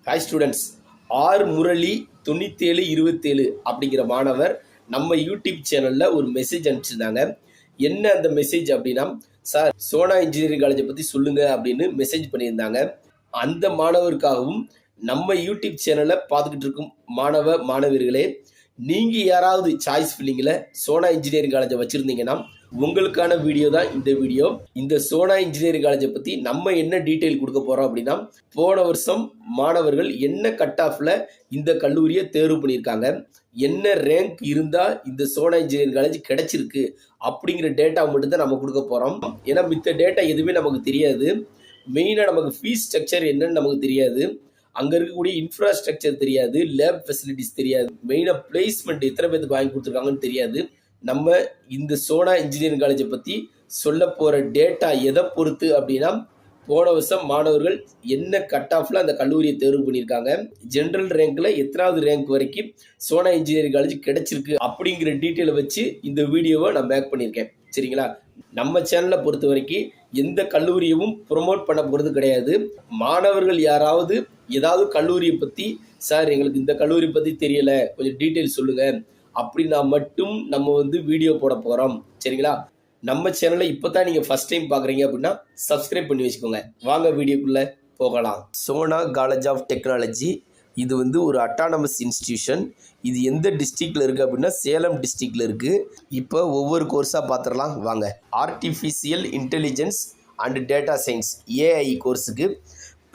Hi students, R Murali 9727 அப்படிங்கிற மாணவர் நம்ம யூடியூப் சேனலில் ஒரு மெசேஜ் அனுப்பிச்சிருந்தாங்க. என்ன அந்த மெசேஜ் அப்படின்னா, சார் சோனா இன்ஜினியரிங் காலேஜை பற்றி சொல்லுங்க அப்படின்னு மெசேஜ் பண்ணியிருந்தாங்க. அந்த மாணவருக்காகவும் நம்ம யூடியூப் சேனலை பார்த்துக்கிட்டு இருக்கும் மாணவ மாணவர்களே, நீங்கள் யாராவது சாய்ஸ் ஃபில்லிங்கில் சோனா இன்ஜினியரிங் காலேஜை வச்சுருந்தீங்கன்னா உங்களுக்கான வீடியோ தான் இந்த வீடியோ. இந்த சோனா இன்ஜினியரிங் காலேஜை பற்றி நம்ம என்ன டீட்டெயில் கொடுக்க போகிறோம் அப்படின்னா, போன வருஷம் மாணவர்கள் என்ன கட் ஆஃபில் இந்த கல்லூரியை தேர்வு பண்ணியிருக்காங்க, என்ன ரேங்க் இருந்தால் இந்த சோனா இன்ஜினியரிங் காலேஜ் கிடைச்சிருக்கு அப்படிங்கிற டேட்டா மட்டும்தான் நம்ம கொடுக்க போகிறோம். ஏன்னா மித்த டேட்டா எதுவுமே நமக்கு தெரியாது. மெயினாக நமக்கு ஃபீஸ் ஸ்ட்ரக்சர் என்னன்னு நமக்கு தெரியாது, அங்கே இருக்கக்கூடிய இன்ஃப்ராஸ்ட்ரக்சர் தெரியாது, லேப் ஃபெசிலிட்டிஸ் தெரியாது, மெயினாக பிளேஸ்மெண்ட் எத்தனை பேருக்கு வாங்கி கொடுத்துருக்காங்கன்னு தெரியாது. நம்ம இந்த சோனா இன்ஜினியரிங் காலேஜை பற்றி சொல்ல போகிற டேட்டா எதை பொறுத்து அப்படின்னா, போன வருஷம் மாணவர்கள் என்ன கட் ஆஃபில் அந்த கல்லூரியை தேர்வு பண்ணியிருக்காங்க, ஜென்ரல் ரேங்க்கில் எத்தனாவது ரேங்க் வரைக்கும் சோனா இன்ஜினியரிங் காலேஜ் கிடைச்சிருக்கு அப்படிங்கிற டீட்டெயிலை வச்சு இந்த வீடியோவை நான் மேக் பண்ணியிருக்கேன். சரிங்களா? நம்ம சேனலை பொறுத்த வரைக்கும் எந்த கல்லூரியவும் ப்ரொமோட் பண்ண போகிறது கிடையாது. மாணவர்கள் யாராவது ஏதாவது கல்லூரியை பற்றி, சார் எங்களுக்கு இந்த கல்லூரி பற்றி தெரியலை, கொஞ்சம் டீட்டெயில் சொல்லுங்கள் அப்படின்னா மட்டும் நம்ம வீடியோ போட போகிறோம். சரிங்களா? நம்ம சேனலை இப்போ தான் நீங்கள் ஃபஸ்ட் டைம் பார்க்குறீங்க அப்படின்னா சப்ஸ்கிரைப் பண்ணி வச்சுக்கோங்க. வாங்க வீடியோக்குள்ளே போகலாம். சோனா காலேஜ் ஆஃப் டெக்னாலஜி இது ஒரு அட்டானமஸ் இன்ஸ்டிடியூஷன். இது எந்த டிஸ்ட்ரிக்டில் இருக்குது அப்படின்னா சேலம் டிஸ்ட்ரிக்டில் இருக்குது. இப்போ ஒவ்வொரு கோர்ஸாக பார்த்துடலாம் வாங்க. Artificial intelligence and data science AI கோர்ஸுக்கு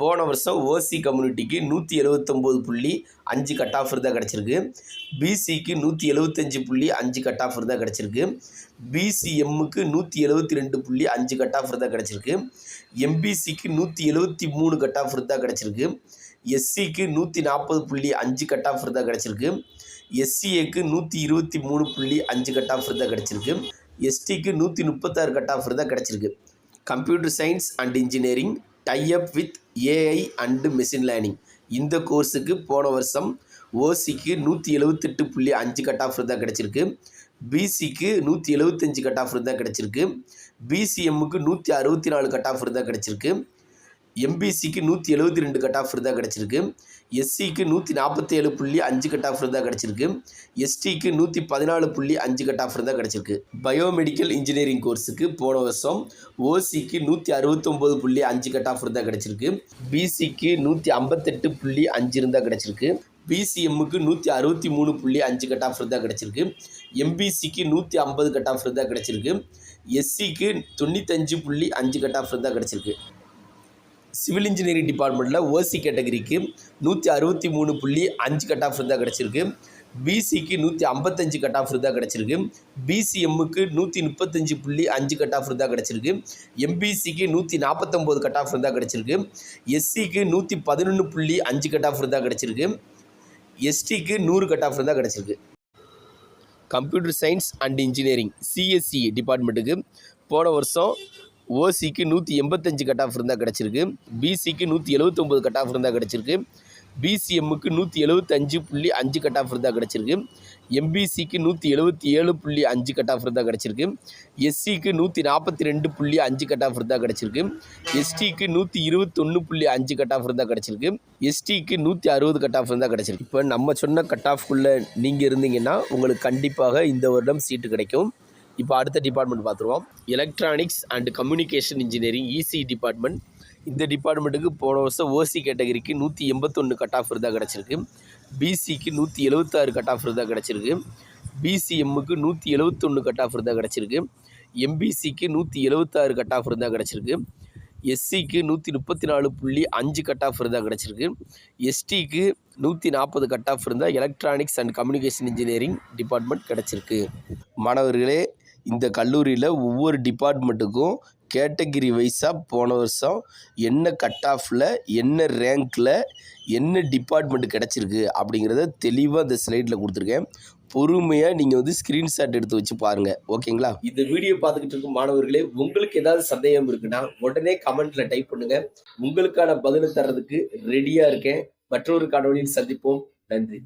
போன வருஷம் ஓசி கம்யூனிட்டிக்கு 179.5 கட் ஆஃப் தான் கிடச்சிருக்கு. பிசிக்கு 175.5 கட் ஆஃப் தான் கிடச்சிருக்கு. பிசிஎம்முக்கு 172.5 கட் ஆஃப் தான் கிடச்சிருக்கு. எம்பிசிக்கு 173 கட் ஆஃப் தான் கிடச்சிருக்கு. எஸ்சிக்கு 140.5 கட் ஆஃப் தான் கிடச்சிருக்கு. எஸ்சிஏக்கு 123.5 கட் ஆஃப் தான் கிடச்சிருக்கு. எஸ்டிக்கு 136 கட் ஆஃப் தான் கிடச்சிருக்கு. Computer science and engineering tie-up with AI and machine learning இந்த கோர்ஸுக்கு போன வருஷம் ஓசிக்கு 178.5 கட் ஆஃப் தான் கிடச்சிருக்கு. பிசிக்கு 175 கட் ஆஃப் தான் கிடச்சிருக்கு. பிசிஎம்முக்கு 164 கட் ஆஃப் தான் கிடச்சிருக்கு. எம்பிசிக்கு 172 கட் ஆஃப் தான் கிடச்சிருக்கு. எஸ்சிக்கு 147.5 கட் ஆஃப் தான் கிடச்சிருக்கு. எஸ்டிக்கு 114.5 கட் ஆஃப் தான் கிடச்சிருக்கு. பயோமெடிக்கல் இன்ஜினியரிங் கோர்ஸுக்கு போன வருஷம் ஓசிக்கு 169.5 கட் ஆஃப் தான் கிடச்சிருக்கு. பிசிக்கு 158.5 இருந்தால் கிடச்சிருக்கு. பிசிஎம்முக்கு 163.5 கட் ஆஃப் தான் கிடச்சிருக்கு. எம்பிசிக்கு 150 கட் ஆஃப் தான் கிடச்சிருக்கு. எஸ்சிக்கு 95.5 கட் ஆஃப் தான் கிடச்சிருக்கு. சிவில் இன்ஜினியரிங் டிபார்ட்மெண்ட்டில் ஓசி கேட்டகரிக்கு 163.5 கட் ஆஃப் தான் கிடச்சிருக்கு. பிசிக்கு 155 கட் ஆஃப் தான் கிடச்சிருக்கு. பிசிஎம்முக்கு 135.5 கட் ஆஃப் தான் கிடச்சிருக்கு. எம்பிசிக்கு 149 கட் ஆஃப் தான் கிடச்சிருக்கு. எஸ்சிக்கு 111.5 கட் ஆஃப் தான் கிடச்சிருக்கு. எஸ்டிக்கு 100 கட் ஆஃப் தான் கிடச்சிருக்கு. Computer science and engineering CSE டிபார்ட்மெண்ட்டுக்கு போன வருஷம் ஓசிக்கு 185 கட் ஆஃப் இருந்தால் கிடச்சிருக்கு. பிசிக்கு 179 கட் ஆஃப் இருந்தால் கிடச்சிருக்கு. பிசிஎம்முக்கு 175.5 கட் ஆஃப் இருந்தால் கிடச்சிருக்கு. எம்பிசிக்கு 177.5 கட் ஆஃப் இருந்தால் கிடச்சிருக்கு. எஸ்சிக்கு 142.5 கட் ஆஃப் இருந்தால் கிடச்சிருக்கு. எஸ்டிக்கு 121.5 கட் ஆஃப் இருந்தால் கிடச்சிருக்கு. எஸ்டிக்கு 160 கட் ஆஃப் இருந்தால் கிடச்சிருக்கு. இப்போ நம்ம சொன்ன கட் ஆஃப்குள்ளே நீங்கள் இருந்தீங்கன்னா உங்களுக்கு கண்டிப்பாக இந்த வருடம் சீட்டு கிடைக்கும். இப்போ அடுத்த டிபார்ட்மெண்ட் பார்த்துருவோம். Electronics and communication engineering EC department. இந்த டிபார்ட்மெண்ட்டுக்கு போன வருஷம் ஓசி கேட்டகரிக்கு 181 கட் ஆஃப் தான் கிடச்சிருக்கு. பிசிக்கு 176 கட் ஆஃப் தான் கிடச்சிருக்கு. பிசிஎம்முக்கு 171 கட் ஆஃப் தான் கிடச்சிருக்கு. எம்பிசிக்கு 176 கட் ஆஃப் தான் கிடச்சிருக்கு. எஸ்சிக்கு 134.5 கட் ஆஃப் தான் கிடச்சிருக்கு. எஸ்டிக்கு 140 கட் ஆஃப் இருந்தால் electronics and communication engineering department கிடச்சிருக்கு. மாணவர்களே, இந்த கல்லூரியில் ஒவ்வொரு டிபார்ட்மெண்ட்டுக்கும் கேட்டகிரி வைஸாக போன வருஷம் என்ன கட் ஆஃபில், என்ன ரேங்க்கில், என்ன டிபார்ட்மெண்ட் கிடச்சிருக்கு அப்படிங்கிறத தெளிவாக இந்த ஸ்லைடில் கொடுத்துருக்கேன். பொறுமையாக நீங்கள் ஸ்க்ரீன்ஷாட் எடுத்து வச்சு பாருங்கள். ஓகேங்களா? இந்த வீடியோ பார்த்துக்கிட்டு இருக்கும் மாணவர்களே, உங்களுக்கு ஏதாவது சந்தேகம் இருக்குன்னா உடனே கமெண்ட்டில் டைப் பண்ணுங்கள். உங்களுக்கான பதிலை தர்றதுக்கு ரெடியாக இருக்கேன். மற்றொரு காணொளியில் சந்திப்போம். நன்றி.